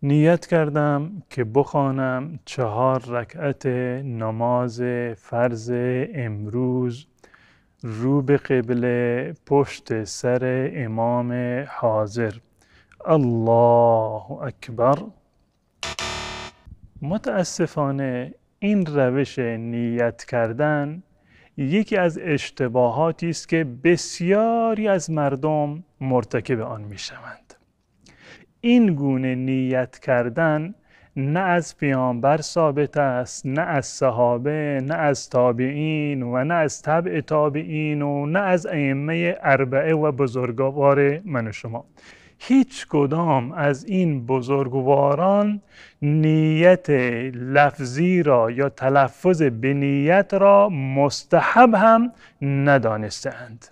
نیت کردم که بخوانم 4 رکعت نماز فرض امروز رو به قبله پشت سر امام حاضر. الله اکبر. متاسفانه این روش نیت کردن یکی از اشتباهاتی است که بسیاری از مردم مرتکب آن می شوند. این گونه نیت کردن نه از پیامبر ثابت است، نه از صحابه، نه از تابعین و نه از تبع تابعین و نه از ائمه اربعه و بزرگوار من و شما. هیچ کدام از این بزرگواران نیت لفظی را یا تلفظ به نیت را مستحب هم ندانستند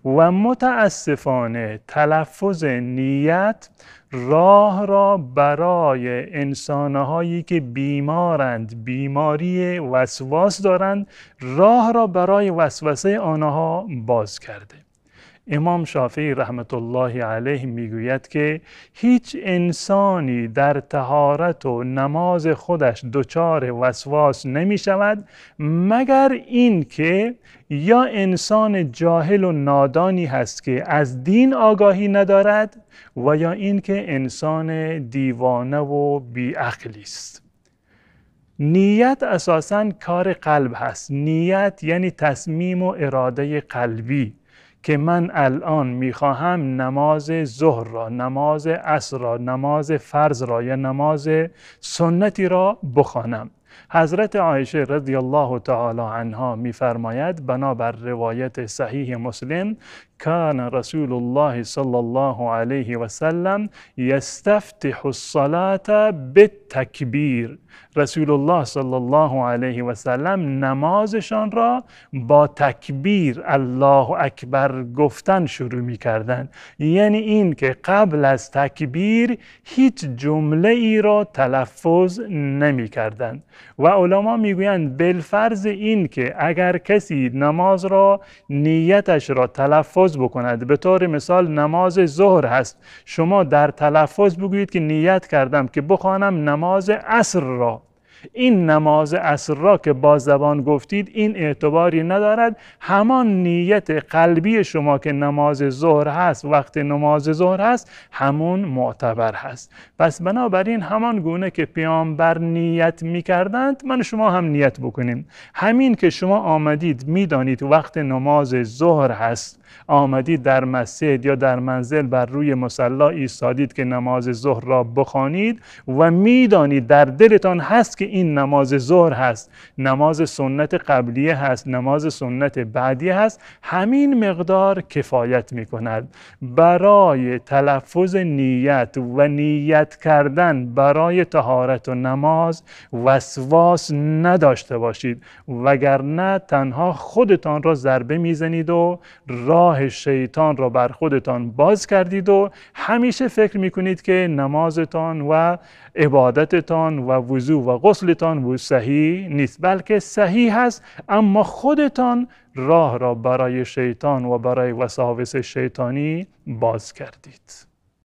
و متاسفانه تلفظ نیت راه را برای انسانهایی که بیمارند، بیماری وسواس دارند، راه را برای وسوسه آنها باز کرده. امام شافعی رحمت الله علیه میگوید که هیچ انسانی در طهارت و نماز خودش دچار وسواس نمی شود مگر این که یا انسان جاهل و نادانی هست که از دین آگاهی ندارد و یا این که انسان دیوانه و بیعقلی است. نیت اساساً کار قلب هست. نیت یعنی تصمیم و اراده قلبی که من الان میخواهم نماز ظهر را، نماز عصر را، نماز فرض را یا نماز سنتی را بخوانم. حضرت عایشه رضی الله تعالی عنها میفرماید بنابر روایت صحیح مسلم کان رسول الله صلی الله علیه و سلم یستفتح الصلاة بالتکبیر. رسول الله صلی الله علیه و سلم نمازشان را با تکبیر الله اکبر گفتن شروع می کردن. یعنی این که قبل از تکبیر هیچ جمله ای را تلفظ نمی کردن. و علما می گویند بالفرض این که اگر کسی نماز را نیتش را تلفظ بکند، به طور مثال نماز ظهر هست، شما در تلفظ بگویید که نیت کردم که بخوانم نماز عصر را. این نماز عصر را که با زبان گفتید این اعتباری ندارد. همان نیت قلبی شما که نماز ظهر هست، وقت نماز ظهر هست، همون معتبر هست. پس بنابراین همان گونه که پیامبر نیت می‌کردند من شما هم نیت بکنیم. همین که شما آمدید میدانید وقت نماز ظهر هست، آمدید در مسجد یا در منزل بر روی مصلی ایستادید که نماز ظهر را بخوانید و میدانید در دلتان هست که این نماز ظهر هست، نماز سنت قبلیه هست، نماز سنت بعدیه هست، همین مقدار کفایت میکند. برای تلفظ نیت و نیت کردن برای طهارت و نماز وسواس نداشته باشید، وگرنه تنها خودتان را ضربه میزنید و راه شیطان را بر خودتان باز کردید و همیشه فکر میکنید که نمازتان و عبادتتان و وضو و غسلتان صحیح نیست، بلکه صحیح هست، اما خودتان راه را برای شیطان و برای وساوس شیطانی باز کردید.